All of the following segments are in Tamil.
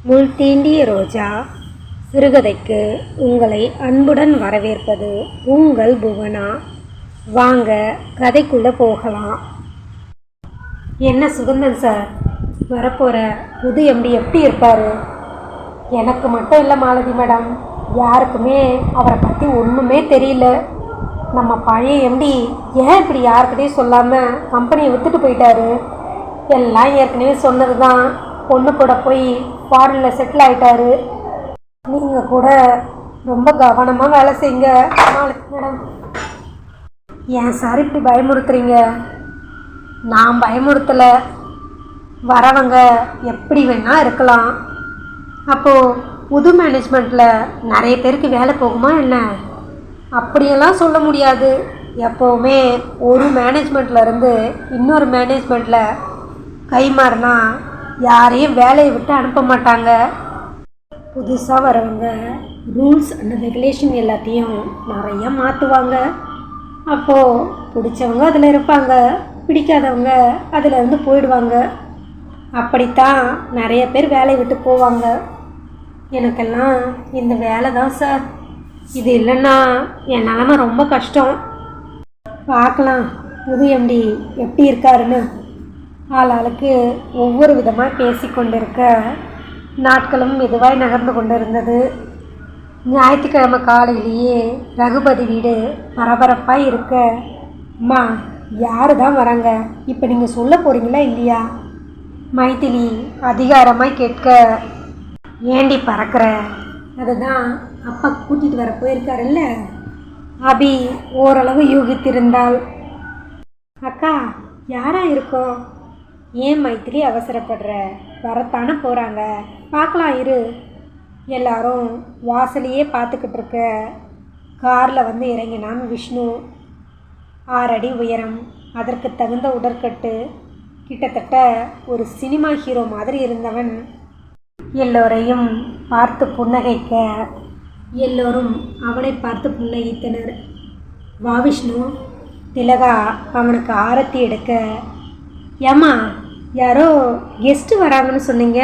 முள் தீண்டிய ரோஜா சிறுகதைக்கு உங்களை அன்புடன் வரவேற்பது உங்கள் புவனா. வாங்க கதைக்குள்ளே போகலாம். என்ன சுகந்தன் சார், வரப்போகிற புது எம்டி எப்படி இருப்பார்? எனக்கு மட்டும் இல்லை மாலதி மேடம், யாருக்குமே அவரை பற்றி ஒன்றுமே தெரியல. நம்ம பழைய எம்டி ஏன் இப்படி யாருக்கிட்டையும் சொல்லாமல் கம்பெனியை விற்றுட்டு போயிட்டாரு? எல்லாம் ஏற்கனவே சொன்னது தான். பொண்ணு கூட போய் ஃபாரினில் செட்டில் ஆகிட்டாரு. நீங்கள் கூட ரொம்ப கவனமாக வேலை செய்யுங்க நாளைக்கு மேடம். ஏன் சார் இப்படி பயமுறுத்துறீங்க? நான் பயமுறுத்தலை. வரவங்க எப்படி வேணால் இருக்கலாம். அப்போது புது மேனேஜ்மெண்ட்டில் நிறைய பேருக்கு வேலை போகுமா என்ன? அப்படியெல்லாம் சொல்ல முடியாது. எப்போவுமே ஒரு மேனேஜ்மெண்ட்லேருந்து இன்னொரு மேனேஜ்மெண்ட்டில் கை மாறினா யாரையும் வேலையை விட்டு அனுப்ப மாட்டாங்க. புதுசாக வரவங்க ரூல்ஸ் அண்ட் ரெகுலேஷன் எல்லாத்தையும் நிறையா மாற்றுவாங்க. அப்போது பிடிச்சவங்க அதில் இருப்பாங்க, பிடிக்காதவங்க அதிலேருந்து போயிடுவாங்க. அப்படித்தான் நிறைய பேர் வேலையை விட்டு போவாங்க. எனக்கெல்லாம் இந்த வேலை தான் சார். இது இல்லைன்னா என் நிலமை ரொம்ப கஷ்டம். பார்க்கலாம் புது எம்டி எப்படி இருக்காருன்னு. ஆளாளுக்கு ஒவ்வொரு விதமாக பேசிக்கொண்டிருக்க நாட்களும் மெதுவாய் நகர்ந்து கொண்டு இருந்தது. ஞாயிற்றுக்கிழமை காலையிலேயே ரகுபதி வீடு பரபரப்பாக இருக்க, அம்மா யார் தான் வராங்க, இப்போ நீங்கள் சொல்ல போகிறீங்களா இல்லையா? மைதிலி அதிகாரமாக கேட்க, ஏண்டி பறக்கிற? அதுதான் அப்பா கூட்டிகிட்டு வர போயிருக்காருல்ல. அபி ஓரளவு யூகித்திருந்தாள். அக்கா யாரா இருக்கோம்? ஏன் மைத்திரி அவசரப்படுற? வரத்தானே போகிறாங்க, பார்க்கலாம் இரு. எல்லாரும் வாசலையே பார்த்துக்கிட்டு இருக்க காரில் வந்து இறங்கினான் விஷ்ணு. 6 அடி உயரம், அதற்கு தகுந்த உடற்கட்டு, கிட்டத்தட்ட ஒரு சினிமா ஹீரோ மாதிரி இருந்தவன் எல்லோரையும் பார்த்து புன்னகைக்க எல்லோரும் அவனை பார்த்து புன்னகைத்தனர். வா விஷ்ணு. திலகா அவனுக்கு ஆரத்தி எடுக்க, ஏம்மா யாரோ கெஸ்ட்டு வராங்கன்னு சொன்னீங்க,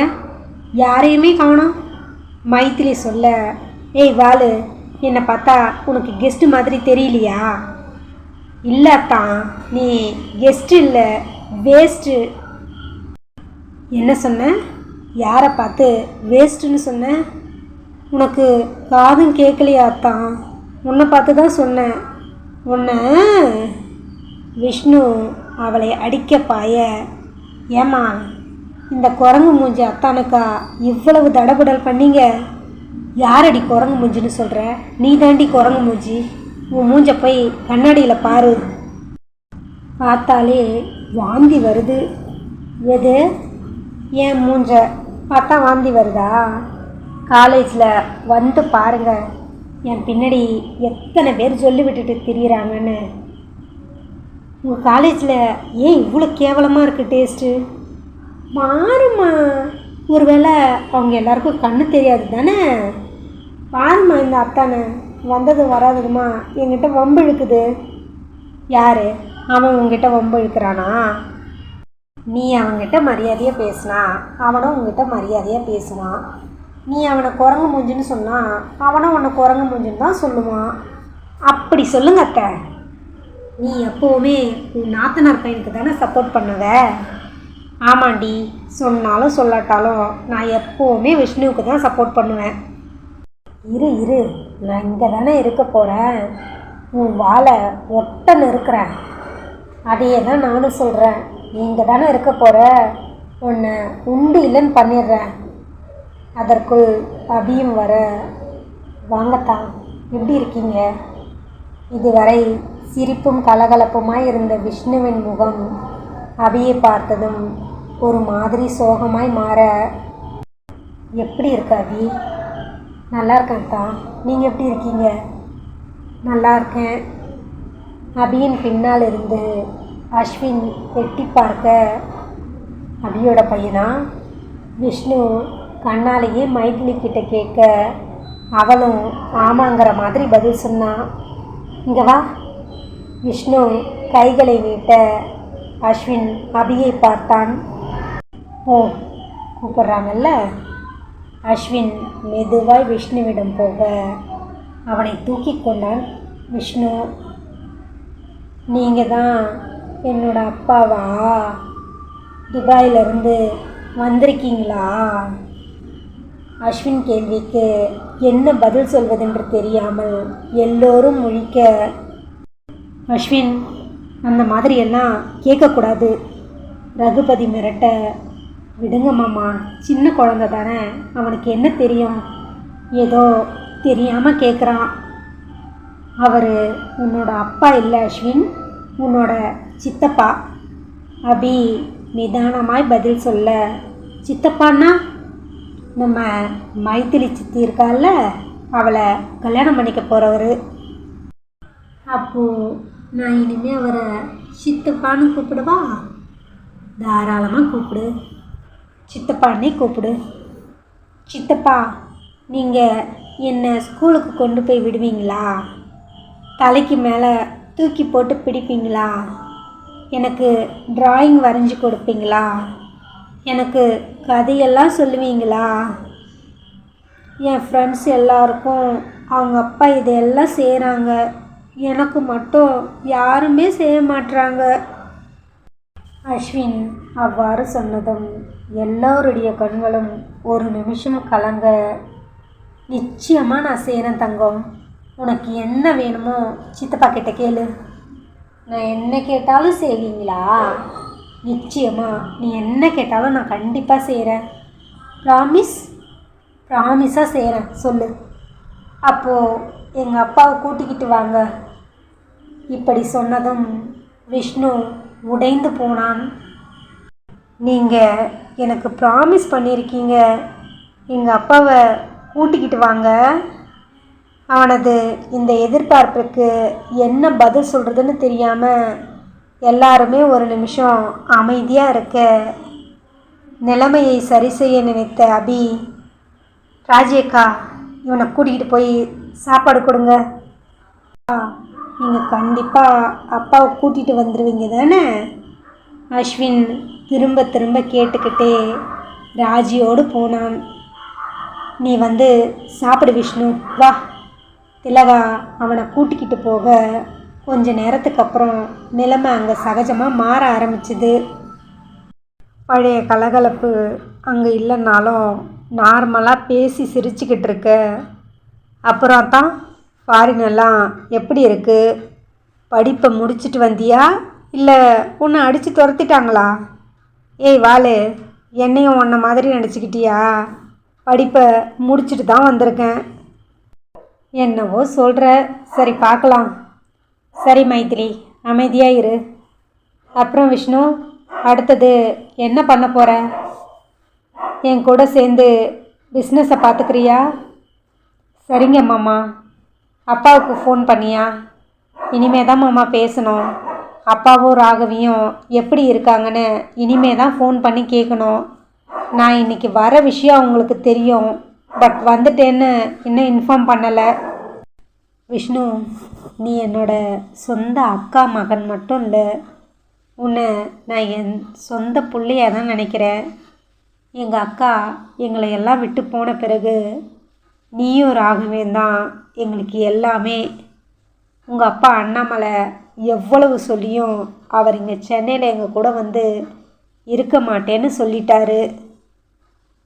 யாரையுமே காணோம். மைத்திலி சொல்ல, ஏய் வாலு, என்னை பார்த்தா உனக்கு கெஸ்ட்டு மாதிரி தெரியலையா? இல்லத்தான், நீ கெஸ்ட்டு இல்லை வேஸ்ட்டு. என்ன சொன்ன? யாரை பார்த்து வேஸ்ட்டுன்னு சொன்ன? உனக்கு காதும் கேட்கலையாத்தான், உன்னை பார்த்து தான் சொன்னேன். உன்னை விஷ்ணு அவளை அடிக்க பாய, ஏம்மா இந்த குரங்கு மூஞ்சி அத்தானுக்கா இவ்வளவு தடபுடல் பண்ணீங்க? யாரடி குரங்கு மூஞ்சின்னு சொல்கிற? நீ தாண்டி குரங்கு மூஞ்சி. உன் மூஞ்ச போய் கண்ணாடியில் பாரு. பார்த்தாலே வாந்தி வருது. எது? ஏன் மூஞ்ச பார்த்தா வாந்தி வருதா? காலேஜில் வந்து பாருங்க, என் பின்னாடி எத்தனை பேர் சொல்லி விட்டுட்டு திரியிறாங்கன்னு. உங்கள் காலேஜில் ஏன் இவ்வளோ கேவலமாக இருக்குது டேஸ்ட்டு? பாரும்மா, ஒருவேளை அவங்க எல்லாருக்கும் கண்ணு தெரியாது தானே? பாரும்மா, இந்த அத்தானை வந்தது வராததுமா என்கிட்ட வம்பு இழுக்குது. யார் அவன் உங்ககிட்ட வம்பு இழுக்கிறானா? நீ அவங்ககிட்ட மரியாதையாக பேசினா அவனும் உங்ககிட்ட மரியாதையாக பேசுவான். நீ அவனை குரங்கு மூஞ்சின்னு சொன்னால் அவனும் உன்னை குரங்கு மூஞ்சின்னு தான் சொல்லுவான். அப்படி சொல்லுங்க அத்தை. நீ எப்போவுமே உன் நாத்தனார் பையனுக்கு தானே சப்போர்ட் பண்ணுவ? ஆமாண்டி, சொன்னாலும் சொல்லாட்டாலும் நான் எப்போவுமே விஷ்ணுவுக்கு தான் சப்போர்ட் பண்ணுவேன். இரு, நான் இங்கே தானே இருக்க போகிறேன். உன் வாழை ஒட்டன்னு இருக்கிறேன். அதையே தான் நானும் சொல்கிறேன். நீ இங்கே தானே இருக்க போகிற, உன்னை உண்டு இல்லைன்னு பண்ணிடுறேன். அதற்குள் அபியும் வர, வாங்கத்தான், எப்படி இருக்கீங்க? இதுவரை சிரிப்பும் கலகலப்புமாய் இருந்த விஷ்ணுவின் முகம் அபியை பார்த்ததும் ஒரு மாதிரி சோகமாய் மாற, எப்படி இருக்க அபி? நல்லா இருக்கேன் தான், நீங்கள் எப்படி இருக்கீங்க? நல்லா இருக்கேன். அபியின் பின்னால் இருந்து அஸ்வின் வெட்டி பார்க்க, அபியோட பையனா? விஷ்ணு கண்ணாலேயே மைதிலி கிட்ட கேட்க, அவளும் ஆமாங்கிற மாதிரி பதில் சொன்னான். இங்கே வா. விஷ்ணு கைகளை நீட்ட அஸ்வின் அபியை பார்த்தான். ஓ, கூப்பிட்றாங்கல்ல, அஸ்வின் மெதுவாய் விஷ்ணுவிடம் போக அவனை தூக்கி கொண்டான் விஷ்ணு. நீங்கள் தான் என்னோட அப்பாவா? துபாயிலிருந்து வந்திருக்கீங்களா? அஸ்வின் கேள்விக்கு என்ன பதில் சொல்வதென்று தெரியாமல் எல்லோரும் முழிக்க, அஸ்வின் அந்த மாதிரியெல்லாம் கேட்கக்கூடாது. ரகுபதி மிரட்ட, விடுங்க மாமா, சின்ன குழந்தை தானே, அவனுக்கு என்ன தெரியும், ஏதோ தெரியாமல் கேட்குறான். அவர் உன்னோட அப்பா இல்லை அஸ்வின், உன்னோட சித்தப்பா. அபி நிதானமாய் பதில் சொல்ல, சித்தப்பான்னா நம்ம மைத்திலி சித்தி இருக்கால, அவளை கல்யாணம் பண்ணிக்க போகிறவர். அப்போது நான் இனிமேல் அவரை சித்தப்பான்னு கூப்பிடுவா? தாராளமாக கூப்பிடு, சித்தப்பான்னே கூப்பிடு. சித்தப்பா, நீங்கள் என்னை ஸ்கூலுக்கு கொண்டு போய் விடுவீங்களா? தலைக்கு மேலே தூக்கி போட்டு பிடிப்பீங்களா? எனக்கு டிராயிங் வரைஞ்சி கொடுப்பீங்களா? எனக்கு கதையெல்லாம் சொல்லுவீங்களா? என் ஃப்ரெண்ட்ஸ் எல்லாருக்கும் அவங்க அப்பா இதையெல்லாம் செய்கிறாங்க, எனக்கு மட்டும் யாருமே செய்ய மாட்றாங்க. அஸ்வின் அவ்வாறு சொன்னதும் எல்லோருடைய கண்களும் ஒரு நிமிஷம் கலங்க, நிச்சயமாக நான் செய்கிறேன் தங்கம், உனக்கு என்ன வேணுமோ சித்தப்பா கிட்ட கேளு. நான் என்ன கேட்டாலும் செய்வீங்களா? நிச்சயமாக நீ என்ன கேட்டாலும் நான் கண்டிப்பாக செய்கிறேன். ப்ராமிஸ்? ப்ராமிஸாக செய்கிறேன், சொல்லு. அப்போது எங்கள் அப்பாவை கூட்டிக்கிட்டு வாங்க. இப்படி சொன்னதும் விஷ்ணு உடைந்து போனான். நீங்கள் எனக்கு ப்ராமிஸ் பண்ணியிருக்கீங்க, எங்கள் அப்பாவை கூட்டிக்கிட்டு வாங்க. அவனது இந்த எதிர்பார்ப்புக்கு என்ன பதில் சொல்கிறதுன்னு தெரியாமல் எல்லாருமே ஒரு நிமிஷம் அமைதியாக இருக்க, நிலைமையை சரி செய்ய நினைத்த அபி, ராஜேக்கா இவனை கூட்டிகிட்டு போய் சாப்பாடு கொடுங்க. நீங்கள் கண்டிப்பாக அப்பாவை கூட்டிகிட்டு வந்துடுவீங்க தானே? அஸ்வின் திரும்ப திரும்ப கேட்டுக்கிட்டே ராஜியோடு போனான். நீ வந்து சாப்பிடு விஷ்ணு, வா. திலகா அவனை கூட்டிக்கிட்டு போக கொஞ்ச நேரத்துக்கு அப்புறம் நிலைமை அங்கே சகஜமாக மாற ஆரம்பிச்சுது. பழைய கலகலப்பு அங்கே இல்லைன்னாலும் நார்மலாக பேசி சிரிச்சுக்கிட்டு இருக்க. அப்புறம் தான் ஃபாரினெல்லாம் எப்படி இருக்குது? படிப்பை முடிச்சுட்டு வந்தியா இல்லை உன்னை அடித்து துரத்திட்டாங்களா? ஏய் வாளு, என்னையும் உன்னை மாதிரி நினச்சிக்கிட்டியா? படிப்பை முடிச்சுட்டு தான் வந்திருக்கேன். என்னவோ சொல்கிற, சரி பார்க்கலாம். சரி மைத்திலி, அமைதியாக இரு. அப்புறம் விஷ்ணு, அடுத்தது என்ன பண்ண போகிற? என் கூட சேர்ந்து பிஸ்னஸை பார்த்துக்கிறியா? சரிங்க மாமா. அப்பாவுக்கு ஃபோன் பண்ணியா? இனிமே தான் மாமா பேசணும். அப்பாவும் ராகவியும் எப்படி இருக்காங்கன்னு இனிமே தான் ஃபோன் பண்ணி கேட்கணும். நான் இன்றைக்கி வர விஷயம் அவங்களுக்கு தெரியும், பட் வந்துட்டேன்னு இன்னும் இன்ஃபார்ம் பண்ணலை. விஷ்ணு, நீ என்னோட சொந்த அக்கா மகன் மட்டும் இல்லை, உன்னை நான் என் சொந்த பிள்ளையாக தான் நினைக்கிறேன். எங்கள் அக்கா எங்களை எல்லாம் விட்டு போன பிறகு நீயும் ராகவேன் தான் எங்களுக்கு எல்லாமே. உங்கள் அப்பா அண்ணாமலை எவ்வளவு சொல்லியும் அவர் இங்கே சென்னையில் எங்கள் கூட வந்து இருக்க மாட்டேன்னு சொல்லிட்டாரு.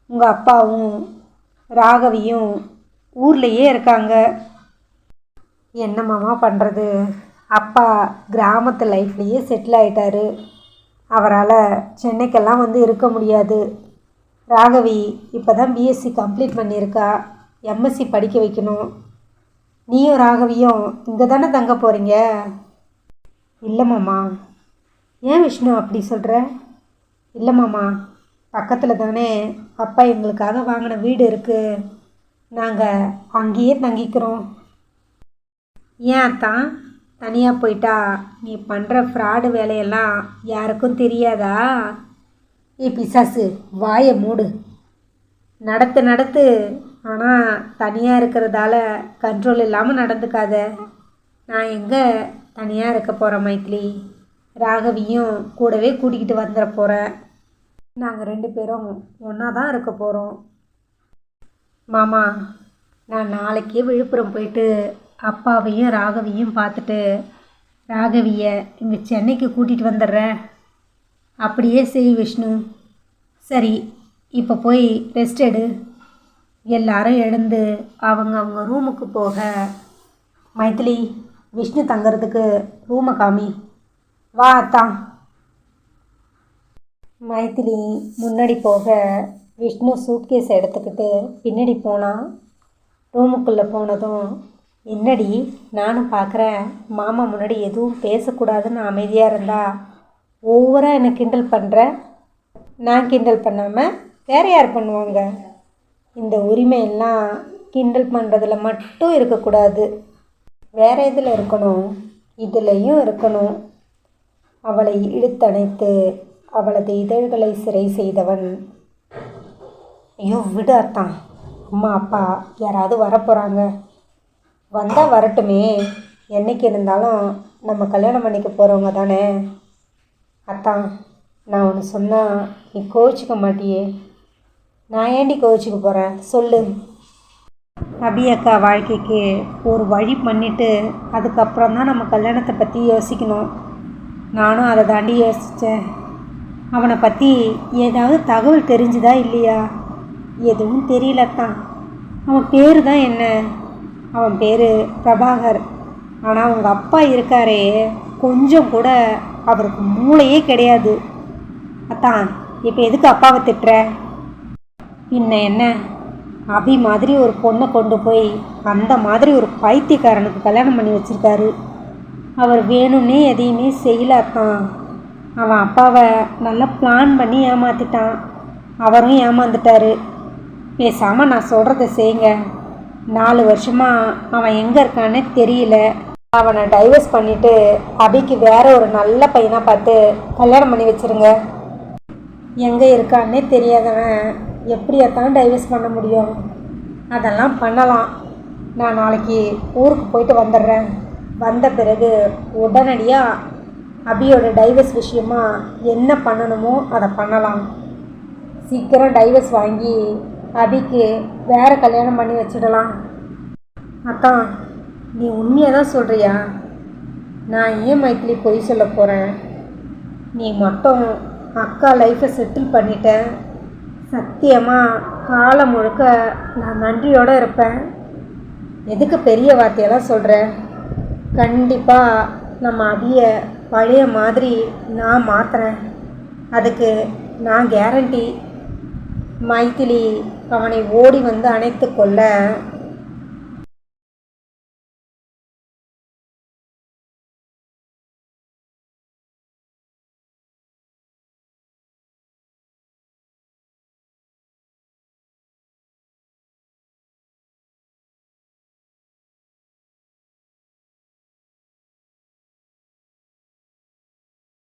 உங்கள் அப்பாவும் ராகவியும் ஊர்லேயே இருக்காங்க. என்ன மாமா பண்ணுறது? அப்பா கிராமத்து லைஃப்லேயே செட்டில் ஆகிட்டாரு. அவரால் சென்னைக்கெல்லாம் வந்து இருக்க முடியாது. ராகவி இப்போ தான் பிஎஸ்சி கம்ப்ளீட் பண்ணியிருக்கா, எம்எஸ்சி படிக்க வைக்கணும். நீயும் ராகவியும் இங்கே தானே தங்க போகிறீங்க? இல்லை மாமா. ஏன் விஷ்ணு அப்படி சொல்கிற? இல்லை மாமா, பக்கத்தில் தானே அப்பா எங்களுக்காக வாங்கின வீடு இருக்குது, நாங்கள் அங்கேயே தங்கிக்கிறோம். ஏன் அத்தான் தனியாக போயிட்டா நீ பண்ணுற ஃப்ராடு வேலையெல்லாம் யாருக்கும் தெரியாதா? ஏ பிசாசு, வாயை மூடு. நடத்து. ஆனால் தனியாக இருக்கிறதால கண்ட்ரோல் இல்லாமல் நடந்துக்காத. நான் எங்கே தனியாக இருக்க போகிறேன் மைத்திலி, ராகவியும் கூடவே கூட்டிக்கிட்டு வந்துட போகிறேன். நாங்கள் 2 பேரும் ஒன்றா தான் இருக்க போகிறோம். மாமா, நான் நாளைக்கே விழுப்புரம் போயிட்டு அப்பாவையும் ராகவியும் பார்த்துட்டு ராகவியை இங்கே சென்னைக்கு கூட்டிகிட்டு வந்துடுறேன். அப்படியே செய் விஷ்ணு. சரி, இப்போ போய் ரெஸ்ட் எடு. எல்லாரும் எழுந்து அவங்க ரூமுக்கு போக. மைதிலி, விஷ்ணு தங்கிறதுக்கு ரூமை காமி. வா அத்தான். மைதிலி முன்னாடி போக விஷ்ணு சூட்கேஸ் எடுத்துக்கிட்டு பின்னாடி போனான். ரூமுக்குள்ளே போனதும், என்னடி நானும் பார்க்குறேன், மாமா முன்னாடி எதுவும் பேசக்கூடாதுன்னு அமைதியாக இருந்தா ஓவராக என்னை கிண்டல் பண்ணுற. நான் கிண்டல் பண்ணாமல் வேறு யார் பண்ணுவாங்க? இந்த உரிமையெல்லாம் கிண்டல் பண்ணுறதுல மட்டும் இருக்கக்கூடாது, வேறு எதில் இருக்கணும்? இதுலேயும் இருக்கணும். அவளை இழுத்தணைத்து அவளது இதழ்களை சிறை செய்தவன். ஐயோ விடு அத்தான், அம்மா அப்பா யாராவது வரப்போகிறாங்க. வந்தால் வரட்டுமே, என்றைக்கு இருந்தாலும் நம்ம கல்யாணம் பண்ணிக்க போகிறவங்க தானே. அத்தான், நான் ஒன்று சொன்னால் நீ கோவிச்சிக்க மாட்டியே. நான் ஏண்டி கோவிச்சிக்க போகிறேன் சொல்லு. அபி அக்கா வாழ்க்கைக்கு ஒரு வழி பண்ணிவிட்டு அதுக்கப்புறம் தான் நம்ம கல்யாணத்தை பற்றி யோசிக்கணும். நானும் அதை தாண்டி யோசித்தேன். அவனை பற்றி ஏதாவது தகவல் தெரிஞ்சுதா இல்லையா? எதுவும் தெரியலத்தான். அவன் பேர் தான் என்ன? அவன் பேர் பிரபாகர். ஆனால் அவங்க அப்பா இருக்காரே, கொஞ்சம் கூட அவருக்கு மூளையே கிடையாது. அத்தான், இப்போ எதுக்கு அப்பாவை திட்டுற? பின்ன என்ன, அபி மாதிரி ஒரு பொண்ணை கொண்டு போய் அந்த மாதிரி ஒரு பைத்தியக்காரனுக்கு கல்யாணம் பண்ணி வச்சுருக்காரு. அவர் வேணும்னே எதையுமே செய்யலாத்தான். அவன் அப்பாவை நல்லா பிளான் பண்ணி ஏமாற்றிட்டான். அவரும் ஏமாந்துட்டார். பேசாமல் நான் சொல்கிறத செய்யுங்க. 4 வருஷமாக அவன் எங்கே இருக்கான்னு தெரியல. அவனை டைவர்ஸ் பண்ணிவிட்டு அபிக்கு வேற ஒரு நல்ல பையனாக பார்த்து கல்யாணம் பண்ணி வச்சுருங்க. எங்கே இருக்கான்னே தெரியாதவன் எப்படியாத்தான் டைவர்ஸ் பண்ண முடியும்? அதெல்லாம் பண்ணலாம். நான் நாளைக்கு ஊருக்கு போயிட்டு வந்துடுறேன். வந்த பிறகு உடனடியாக அபியோட டைவர்ஸ் விஷயமா என்ன பண்ணணுமோ அதை பண்ணலாம். சீக்கிரம் டைவர்ஸ் வாங்கி அபிக்கு வேறு கல்யாணம் பண்ணி வச்சிடலாம். அத்தான், நீ உண்மையாக தான் சொல்கிறியா? நான் ஏன் மைத்திலி பொய் சொல்ல போகிறேன்? நீ மட்டும் அக்கா லைஃப்பை செட்டில் பண்ணிட்டேன். சத்தியமாக காலம் முழுக்க நான் நன்றியோடு இருப்பேன். எதுக்கு பெரிய வார்த்தையெல்லாம் சொல்கிறேன்? கண்டிப்பாக நம்ம அபியை பழைய மாதிரி நான் மாற்றுறேன். அதுக்கு நான் கேரண்டி. மைதிலி அவனை ஓடி வந்து அணைத்து கொள்ள